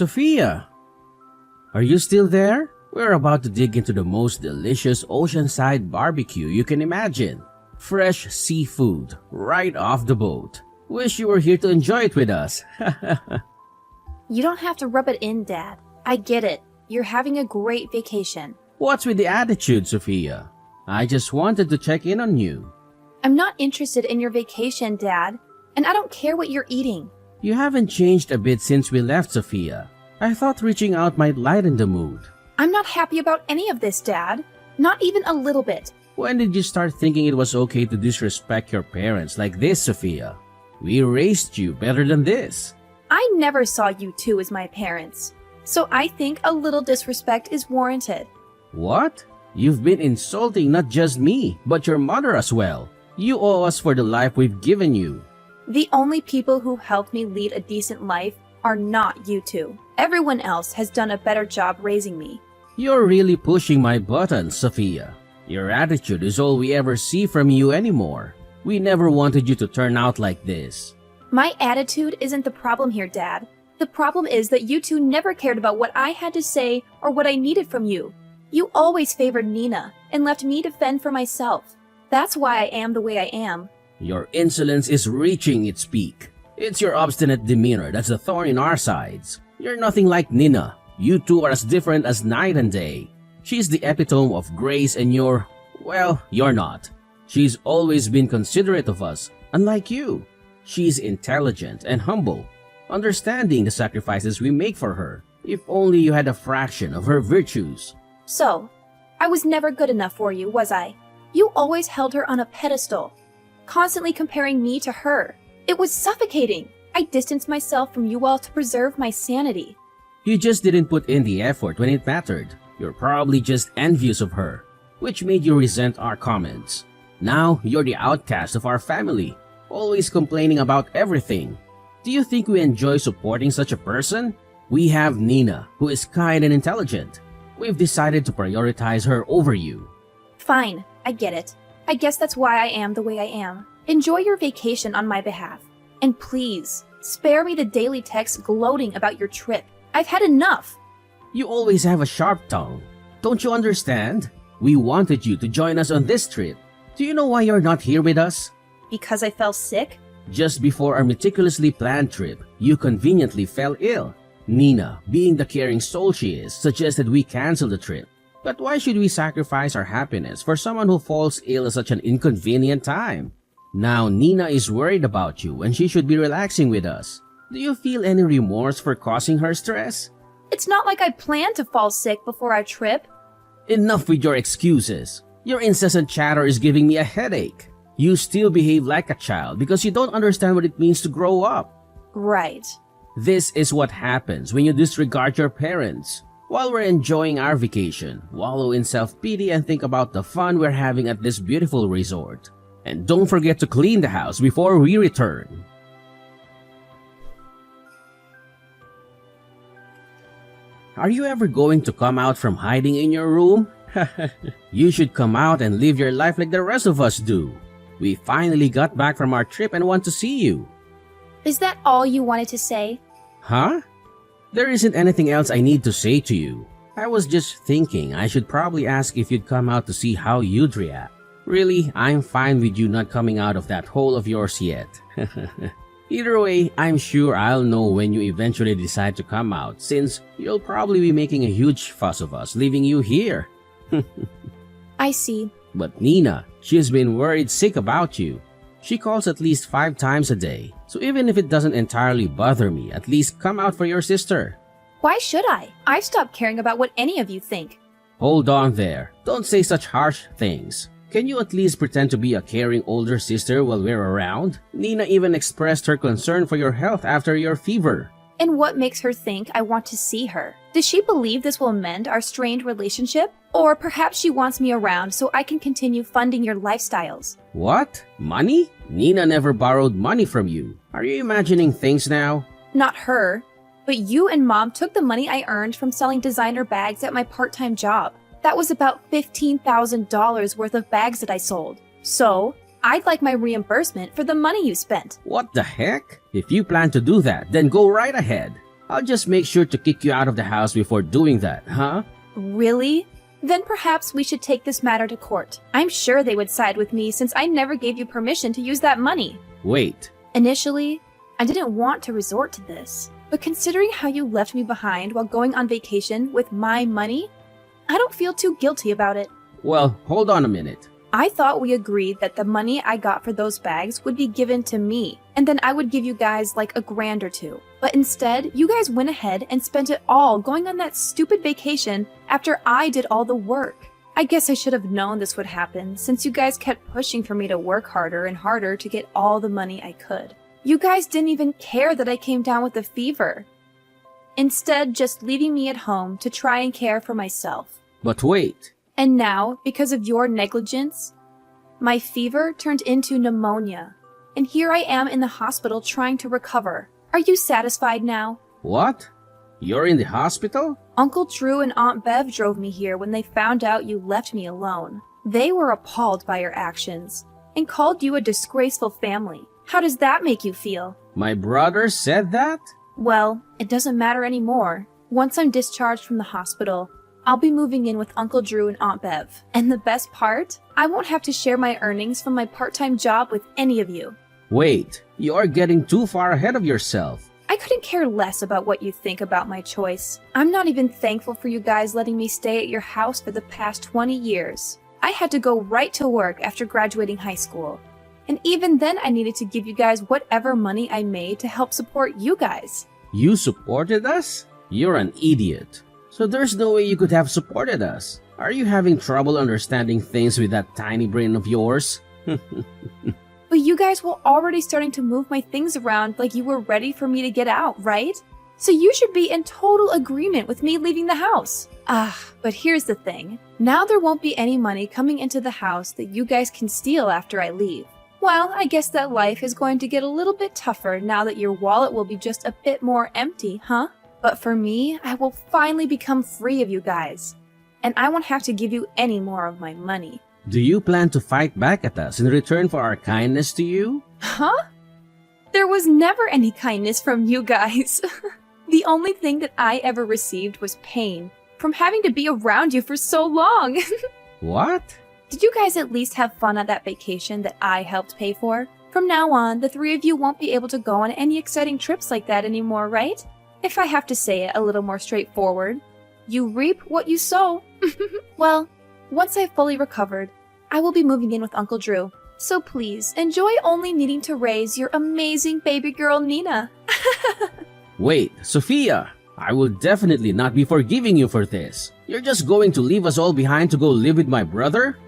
Sophia, are you still there? We're about to dig into the most delicious oceanside barbecue you can imagine. Fresh seafood right off the boat. Wish you were here to enjoy it with us. You don't have to rub it in, Dad. I get it. You're having a great vacation. What's with the attitude, Sophia? I just wanted to check in on you. I'm not interested in your vacation, Dad, and I don't care what you're eating. You haven't changed a bit since we left, Sophia. I thought reaching out might lighten the mood. I'm not happy about any of this, Dad. Not even a little bit. When did you start thinking it was okay to disrespect your parents like this, Sophia? We raised you better than this. I never saw you two as my parents, so I think a little disrespect is warranted. What? You've been insulting not just me, but your mother as well. You owe us for the life we've given you. The only people who helped me lead a decent life are not you two. Everyone else has done a better job raising me. You're really pushing my buttons, Sophia. Your attitude is all we ever see from you anymore. We never wanted you to turn out like this. My attitude isn't the problem here, Dad. The problem is that you two never cared about what I had to say or what I needed from you. You always favored Nina and left me to fend for myself. That's why I am the way I am. Your insolence is reaching its peak. It's your obstinate demeanor that's the thorn in our sides. You're nothing like Nina. You two are as different as night and day. She's the epitome of grace and you're not. She's always been considerate of us, unlike you. She's intelligent and humble, understanding the sacrifices we make for her. If only you had a fraction of her virtues. So, I was never good enough for you, was I? You always held her on a pedestal, constantly comparing me to her. It was suffocating. I distanced myself from you all to preserve my sanity. You just didn't put in the effort when it mattered. You're probably just envious of her, which made you resent our comments. Now, you're the outcast of our family, always complaining about everything. Do you think we enjoy supporting such a person? We have Nina, who is kind and intelligent. We've decided to prioritize her over you. Fine, I get it. I guess that's why I am the way I am. Enjoy your vacation on my behalf. And please, spare me the daily texts gloating about your trip. I've had enough. You always have a sharp tongue. Don't you understand? We wanted you to join us on this trip. Do you know why you're not here with us? Because I fell sick? Just before our meticulously planned trip, you conveniently fell ill. Nina, being the caring soul she is, suggested we cancel the trip. But why should we sacrifice our happiness for someone who falls ill at such an inconvenient time? Now Nina is worried about you when she should be relaxing with us. Do you feel any remorse for causing her stress? It's not like I planned to fall sick before our trip. Enough with your excuses. Your incessant chatter is giving me a headache. You still behave like a child because you don't understand what it means to grow up. Right. This is what happens when you disregard your parents. While we're enjoying our vacation, wallow in self-pity and think about the fun we're having at this beautiful resort. And don't forget to clean the house before we return. Are you ever going to come out from hiding in your room? You should come out and live your life like the rest of us do. We finally got back from our trip and want to see you. Is that all you wanted to say? Huh? There isn't anything else I need to say to you. I was just thinking I should probably ask if you'd come out to see how you'd react. Really, I'm fine with you not coming out of that hole of yours yet. Either way, I'm sure I'll know when you eventually decide to come out, since you'll probably be making a huge fuss of us leaving you here. I see. But Nina, she's been worried sick about you. She calls at least 5 times a day, so even if it doesn't entirely bother me, at least come out for your sister. Why should I? I've stopped caring about what any of you think. Hold on there. Don't say such harsh things. Can you at least pretend to be a caring older sister while we're around? Nina even expressed her concern for your health after your fever. And what makes her think I want to see her? Does she believe this will mend our strained relationship? Or perhaps she wants me around so I can continue funding your lifestyles. What? Money? Nina never borrowed money from you. Are you imagining things now? Not her, but you and Mom took the money I earned from selling designer bags at my part-time job. That was about $15,000 worth of bags that I sold. So, I'd like my reimbursement for the money you spent. What the heck? If you plan to do that, then go right ahead. I'll just make sure to kick you out of the house before doing that, huh? Really? Then perhaps we should take this matter to court. I'm sure they would side with me since I never gave you permission to use that money. Wait. Initially, I didn't want to resort to this, but considering how you left me behind while going on vacation with my money, I don't feel too guilty about it. Well, hold on a minute. I thought we agreed that the money I got for those bags would be given to me, and then I would give you guys like $1,000 or $2. But instead, you guys went ahead and spent it all going on that stupid vacation after I did all the work. I guess I should have known this would happen since you guys kept pushing for me to work harder and harder to get all the money I could. You guys didn't even care that I came down with a fever. Instead, just leaving me at home to try and care for myself. But wait. And now, because of your negligence, my fever turned into pneumonia. And here I am in the hospital trying to recover. Are you satisfied now? What? You're in the hospital? Uncle Drew and Aunt Bev drove me here when they found out you left me alone. They were appalled by your actions and called you a disgraceful family. How does that make you feel? My brother said that? Well, it doesn't matter anymore. Once I'm discharged from the hospital, I'll be moving in with Uncle Drew and Aunt Bev. And the best part? I won't have to share my earnings from my part-time job with any of you. Wait, you're getting too far ahead of yourself. I couldn't care less about what you think about my choice. I'm not even thankful for you guys letting me stay at your house for the past 20 years. I had to go right to work after graduating high school. And even then I needed to give you guys whatever money I made to help support you guys. You supported us? You're an idiot. So there's no way you could have supported us. Are you having trouble understanding things with that tiny brain of yours? But you guys were already starting to move my things around like you were ready for me to get out, right? So you should be in total agreement with me leaving the house. But here's the thing. Now there won't be any money coming into the house that you guys can steal after I leave. Well, I guess that life is going to get a little bit tougher now that your wallet will be just a bit more empty, huh? But for me, I will finally become free of you guys. And I won't have to give you any more of my money. Do you plan to fight back at us in return for our kindness to you? Huh? There was never any kindness from you guys. The only thing that I ever received was pain from having to be around you for so long. What? Did you guys at least have fun at that vacation that I helped pay for? From now on, the three of you won't be able to go on any exciting trips like that anymore, right? If I have to say it a little more straightforward, you reap what you sow. Well, once I've fully recovered, I will be moving in with Uncle Drew. So please, enjoy only needing to raise your amazing baby girl, Nina. Wait, Sophia, I will definitely not be forgiving you for this. You're just going to leave us all behind to go live with my brother?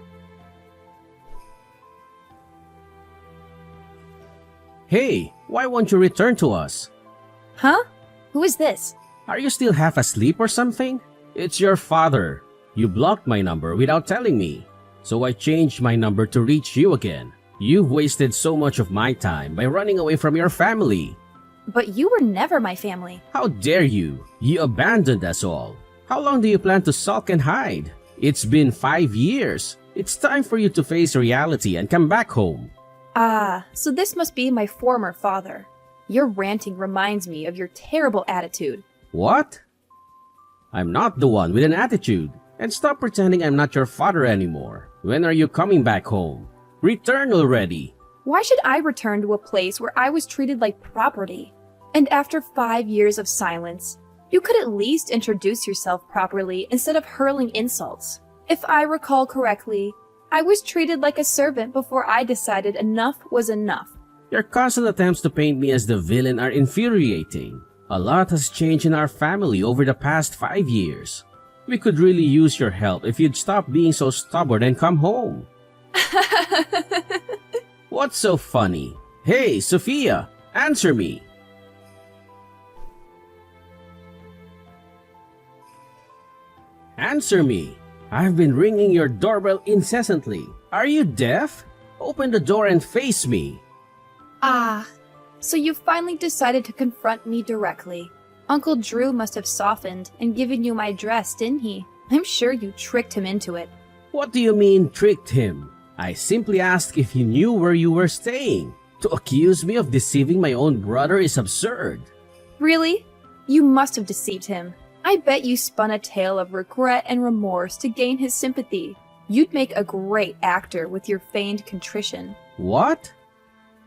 Hey, why won't you return to us? Huh? Who is this? Are you still half asleep or something? It's your father. You blocked my number without telling me. So I changed my number to reach you again. You've wasted so much of my time by running away from your family. But you were never my family. How dare you? You abandoned us all. How long do you plan to sulk and hide? It's been 5 years. It's time for you to face reality and come back home. So this must be my former father. Your ranting reminds me of your terrible attitude. What? I'm not the one with an attitude. And stop pretending I'm not your father anymore. When are you coming back home? Return already. Why should I return to a place where I was treated like property? And after 5 years of silence, you could at least introduce yourself properly instead of hurling insults. If I recall correctly, I was treated like a servant before I decided enough was enough. Your constant attempts to paint me as the villain are infuriating. A lot has changed in our family over the past 5 years. We could really use your help if you'd stop being so stubborn and come home. What's so funny? Hey, Sophia, answer me. Answer me. I've been ringing your doorbell incessantly. Are you deaf? Open the door and face me. So you finally decided to confront me directly. Uncle Drew must have softened and given you my address, didn't he? I'm sure you tricked him into it. What do you mean tricked him? I simply asked if he knew where you were staying. To accuse me of deceiving my own brother is absurd. Really? You must have deceived him. I bet you spun a tale of regret and remorse to gain his sympathy. You'd make a great actor with your feigned contrition. What?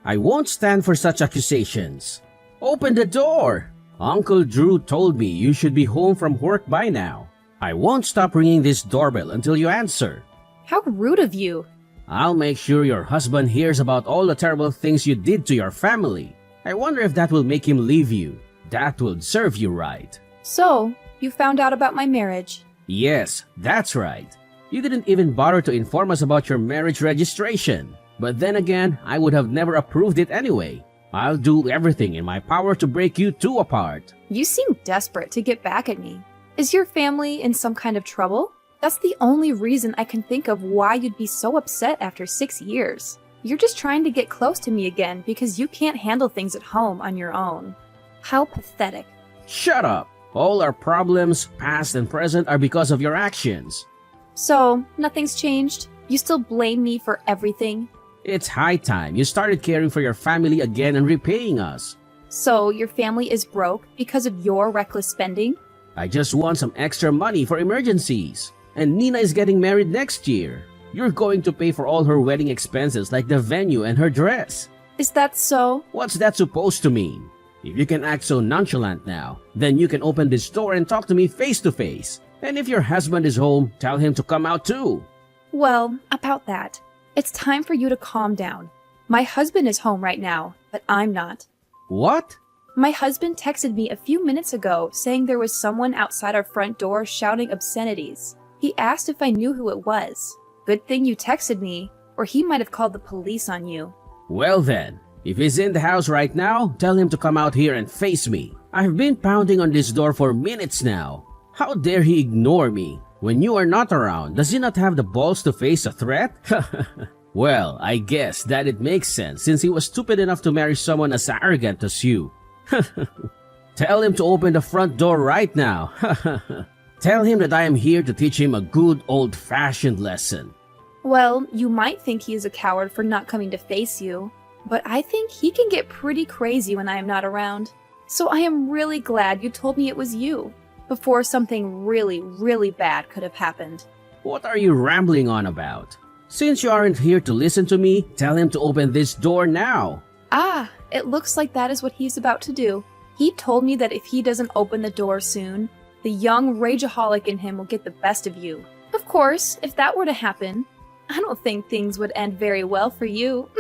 I won't stand for such accusations. Open the door! Uncle Drew told me you should be home from work by now. I won't stop ringing this doorbell until you answer. How rude of you. I'll make sure your husband hears about all the terrible things you did to your family. I wonder if that will make him leave you. That would serve you right. So, you found out about my marriage. Yes, that's right. You didn't even bother to inform us about your marriage registration. But then again, I would have never approved it anyway. I'll do everything in my power to break you two apart. You seem desperate to get back at me. Is your family in some kind of trouble? That's the only reason I can think of why you'd be so upset after 6 years. You're just trying to get close to me again because you can't handle things at home on your own. How pathetic. Shut up! All our problems, past and present, are because of your actions. So, nothing's changed? You still blame me for everything? It's high time you started caring for your family again and repaying us. So, your family is broke because of your reckless spending? I just want some extra money for emergencies. And Nina is getting married next year. You're going to pay for all her wedding expenses like the venue and her dress. Is that so? What's that supposed to mean? If you can act so nonchalant now, then you can open this door and talk to me face to face. And if your husband is home, tell him to come out too. Well, about that. It's time for you to calm down. My husband is home right now, but I'm not. What? My husband texted me a few minutes ago saying there was someone outside our front door shouting obscenities. He asked if I knew who it was. Good thing you texted me, or he might have called the police on you. Well then, if he's in the house right now, tell him to come out here and face me. I've been pounding on this door for minutes now. How dare he ignore me? When you are not around, does he not have the balls to face a threat? Well, I guess that it makes sense since he was stupid enough to marry someone as arrogant as you. Tell him to open the front door right now. Tell him that I am here to teach him a good old-fashioned lesson. Well, you might think he is a coward for not coming to face you, but I think he can get pretty crazy when I am not around. So I am really glad you told me it was you, before something really, really bad could have happened. What are you rambling on about? Since you aren't here to listen to me, tell him to open this door now. Ah, it looks like that is what he's about to do. He told me that if he doesn't open the door soon, the young rageaholic in him will get the best of you. Of course, if that were to happen, I don't think things would end very well for you.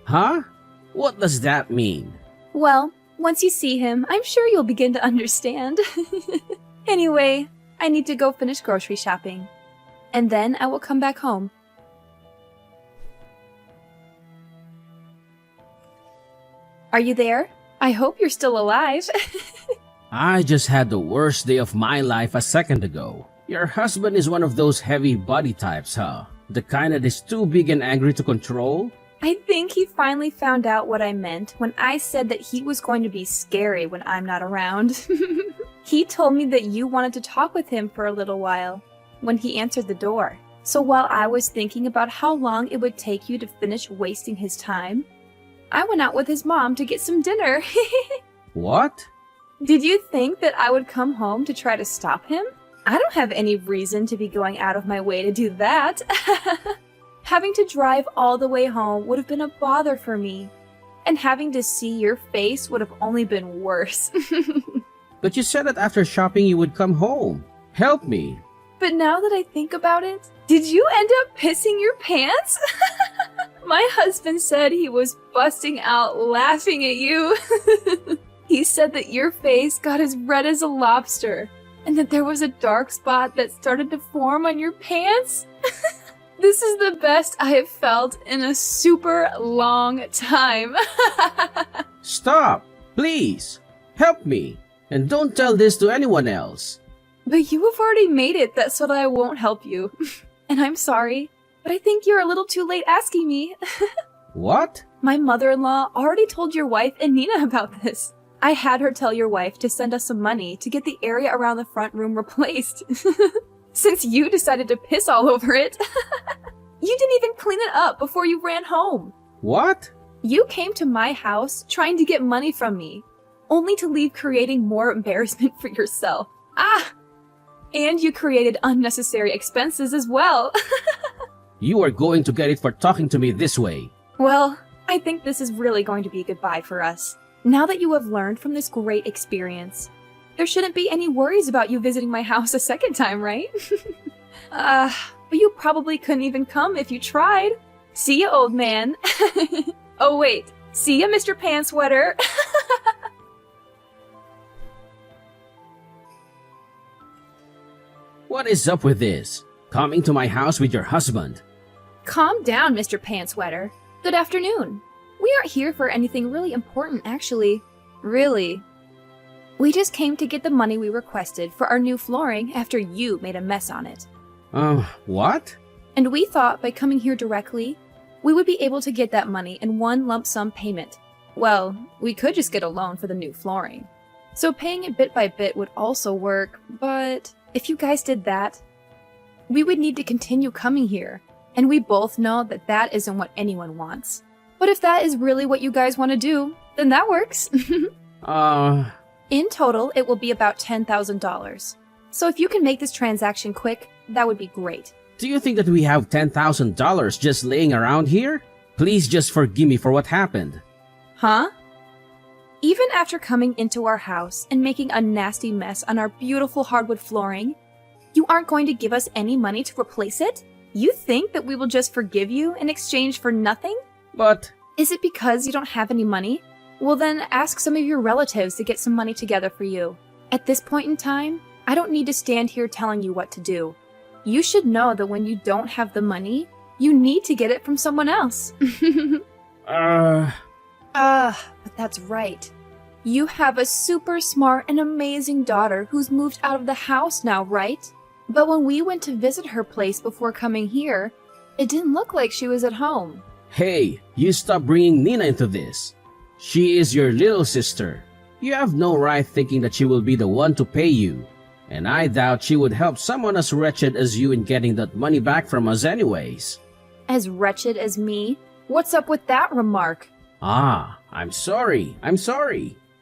Huh? What does that mean? Well, once you see him, I'm sure you'll begin to understand. Anyway, I need to go finish grocery shopping. And then I will come back home. Are you there? I hope you're still alive. I just had the worst day of my life a second ago. Your husband is one of those heavy body types, huh? The kind that is too big and angry to control? I think he finally found out what I meant when I said that he was going to be scary when I'm not around. He told me that you wanted to talk with him for a little while when he answered the door. So while I was thinking about how long it would take you to finish wasting his time, I went out with his mom to get some dinner. What? Did you think that I would come home to try to stop him? I don't have any reason to be going out of my way to do that. Having to drive all the way home would have been a bother for me. And having to see your face would have only been worse. But you said that after shopping you would come home. Help me. But now that I think about it, did you end up pissing your pants? My husband said he was busting out laughing at you. He said that your face got as red as a lobster, and that there was a dark spot that started to form on your pants. This is the best I have felt in a super long time. Stop! Please! Help me! And don't tell this to anyone else. But you have already made it that so that I won't help you. And I'm sorry, but I think you're a little too late asking me. What? My mother-in-law already told your wife and Nina about this. I had her tell your wife to send us some money to get the area around the front room replaced. Since you decided to piss all over it. You didn't even clean it up before you ran home. What? You came to my house trying to get money from me. only to leave creating more embarrassment for yourself. Ah! And you created unnecessary expenses as well. You are going to get it for talking to me this way. Well, I think this is really going to be goodbye for us. Now that you have learned from this great experience, there shouldn't be any worries about you visiting my house a second time, right? But you probably couldn't even come if you tried. See ya, old man. Oh wait, see ya, Mr. Pantsweater. What is up with this? Coming to my house with your husband? Calm down, Mr. Pantsweater. Good afternoon. We aren't here for anything really important, actually. Really. We just came to get the money we requested for our new flooring after you made a mess on it. What? And we thought by coming here directly, we would be able to get that money in one lump sum payment. Well, we could just get a loan for the new flooring. So paying it bit by bit would also work, but if you guys did that, we would need to continue coming here, and we both know that that isn't what anyone wants. But if that is really what you guys want to do, then that works. In total, it will be about $10,000. So if you can make this transaction quick, that would be great. Do you think that we have $10,000 just laying around here? Please just forgive me for what happened. Huh? Even after coming into our house and making a nasty mess on our beautiful hardwood flooring, you aren't going to give us any money to replace it? You think that we will just forgive you in exchange for nothing? But Is it because you don't have any money? Well then, ask some of your relatives to get some money together for you. At this point in time, I don't need to stand here telling you what to do. You should know that when you don't have the money, you need to get it from someone else. But that's right. You have a super smart and amazing daughter who's moved out of the house now, right? But when we went to visit her place before coming here, it didn't look like she was at home. hey, you stop bringing Nina into this. She is your little sister. You have no right thinking that she will be the one to pay you. And I doubt she would help someone as wretched as you in getting that money back from us anyways. As wretched as me? What's up with that remark? I'm sorry.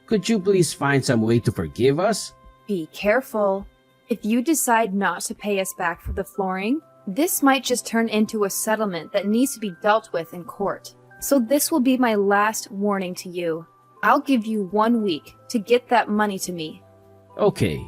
Could you please find some way to forgive us? Be careful. If you decide not to pay us back for the flooring, this might just turn into a settlement that needs to be dealt with in court. So this will be my last warning to you. I'll give you 1 week to get that money to me. Okay.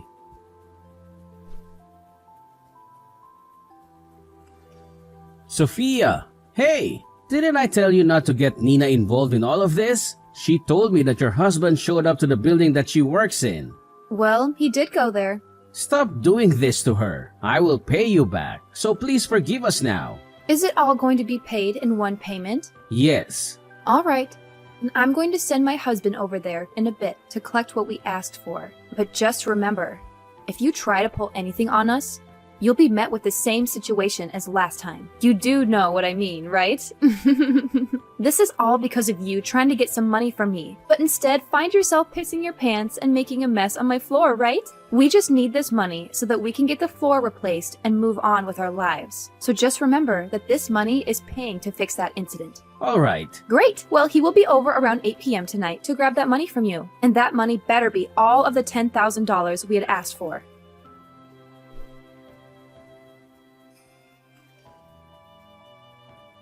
Sophia! Hey! Didn't I tell you not to get Nina involved in all of this? She told me that your husband showed up to the building that she works in. Well, he did go there. Stop doing this to her. I will pay you back, so please forgive us now. Is it all going to be paid in one payment? Yes. All right. And I'm going to send my husband over there in a bit to collect what we asked for. But just remember, if you try to pull anything on us, you'll be met with the same situation as last time. You do know what I mean, right? This is all because of you trying to get some money from me, but instead find yourself pissing your pants and making a mess on my floor, right? We just need this money so that we can get the floor replaced and move on with our lives. So just remember that this money is paying to fix that incident. All right. Great! Well, he will be over around 8 p.m. tonight to grab that money from you. And that money better be all of the $10,000 we had asked for.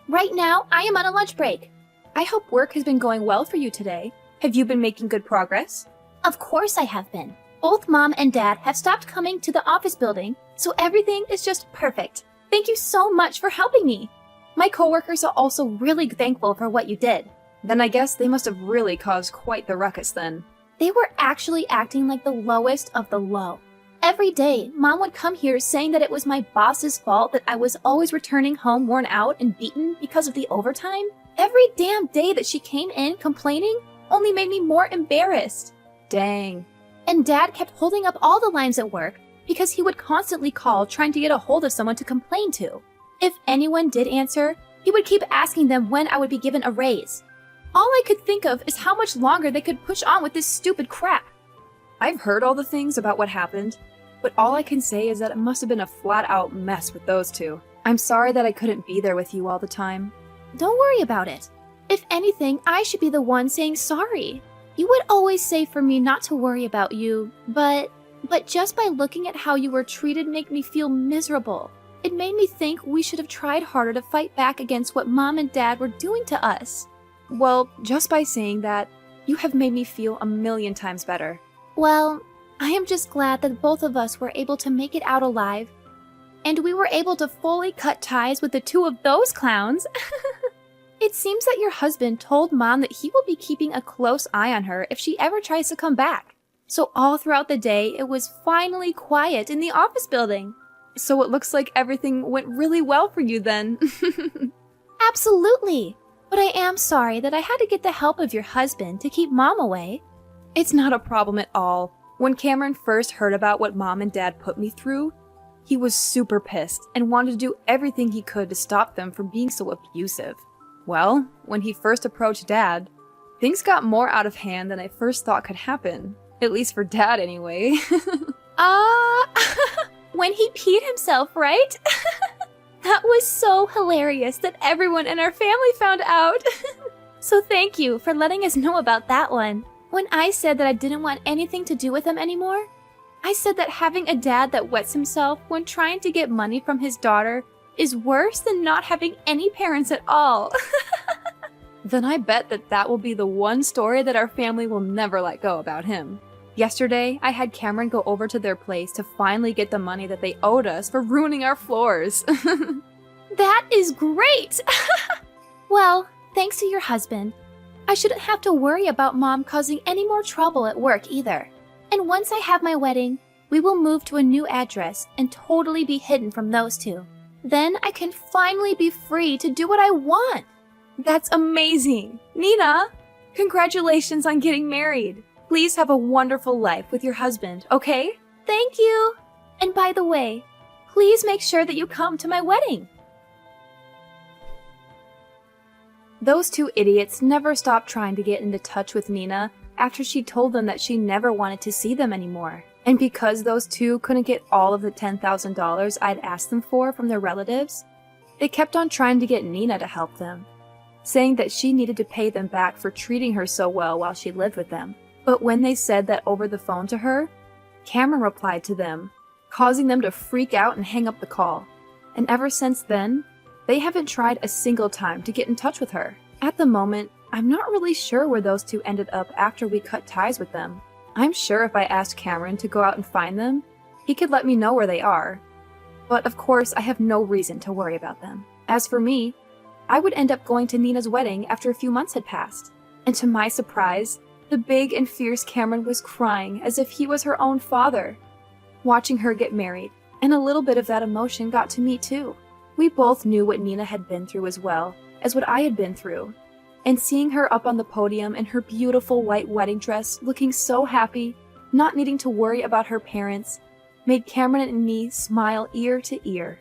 Right now, I am on a lunch break. I hope work has been going well for you today. Have you been making good progress? Of course I have been. Both Mom and Dad have stopped coming to the office building, so everything is just perfect. Thank you so much for helping me. My coworkers are also really thankful for what you did. Then I guess they must have really caused quite the ruckus then. They were actually acting like the lowest of the low. Every day, Mom would come here saying that it was my boss's fault that I was always returning home worn out and beaten because of the overtime. Every damn day that she came in complaining only made me more embarrassed. Dang. And Dad kept holding up all the lines at work because he would constantly call trying to get a hold of someone to complain to. If anyone did answer, he would keep asking them when I would be given a raise. All I could think of is how much longer they could push on with this stupid crap. I've heard all the things about what happened, but all I can say is that it must have been a flat-out mess with those two. I'm sorry that I couldn't be there with you all the time. Don't worry about it. If anything, I should be the one saying sorry. You would always say for me not to worry about you, but just by looking at how you were treated made me feel miserable. It made me think we should have tried harder to fight back against what Mom and Dad were doing to us. Well, just by saying that, you have made me feel a million times better. Well, I am just glad that both of us were able to make it out alive. And we were able to fully cut ties with the two of those clowns. It seems that your husband told Mom that he will be keeping a close eye on her if she ever tries to come back. So all throughout the day, it was finally quiet in the office building. So it looks like everything went really well for you then. Absolutely. But I am sorry that I had to get the help of your husband to keep Mom away. It's not a problem at all. When Cameron first heard about what Mom and Dad put me through, he was super pissed and wanted to do everything he could to stop them from being so abusive. Well, when he first approached Dad, things got more out of hand than I first thought could happen. At least for Dad, anyway. When he peed himself, right? That was so hilarious that everyone in our family found out. So thank you for letting us know about that one. When I said that I didn't want anything to do with him anymore, I said that having a dad that wets himself when trying to get money from his daughter is worse than not having any parents at all. Then I bet that will be the one story that our family will never let go about him. Yesterday, I had Cameron go over to their place to finally get the money that they owed us for ruining our floors. That is great! Well, thanks to your husband, I shouldn't have to worry about Mom causing any more trouble at work either. And once I have my wedding, we will move to a new address and totally be hidden from those two. Then I can finally be free to do what I want. That's amazing! Nina, congratulations on getting married. Please have a wonderful life with your husband, okay? Thank you! And by the way, please make sure that you come to my wedding. Those two idiots never stopped trying to get into touch with Nina after she told them that she never wanted to see them anymore. And because those two couldn't get all of the $10,000 I'd asked them for from their relatives, they kept on trying to get Nina to help them, saying that she needed to pay them back for treating her so well while she lived with them. But when they said that over the phone to her, Cameron replied to them, causing them to freak out and hang up the call. And ever since then, they haven't tried a single time to get in touch with her. At the moment, I'm not really sure where those two ended up after we cut ties with them. I'm sure if I asked Cameron to go out and find them, he could let me know where they are. But of course, I have no reason to worry about them. As for me, I would end up going to Nina's wedding after a few months had passed. And to my surprise, the big and fierce Cameron was crying as if he was her own father, watching her get married, and a little bit of that emotion got to me too. We both knew what Nina had been through as well as what I had been through, and seeing her up on the podium in her beautiful white wedding dress, looking so happy, not needing to worry about her parents, made Cameron and me smile ear to ear.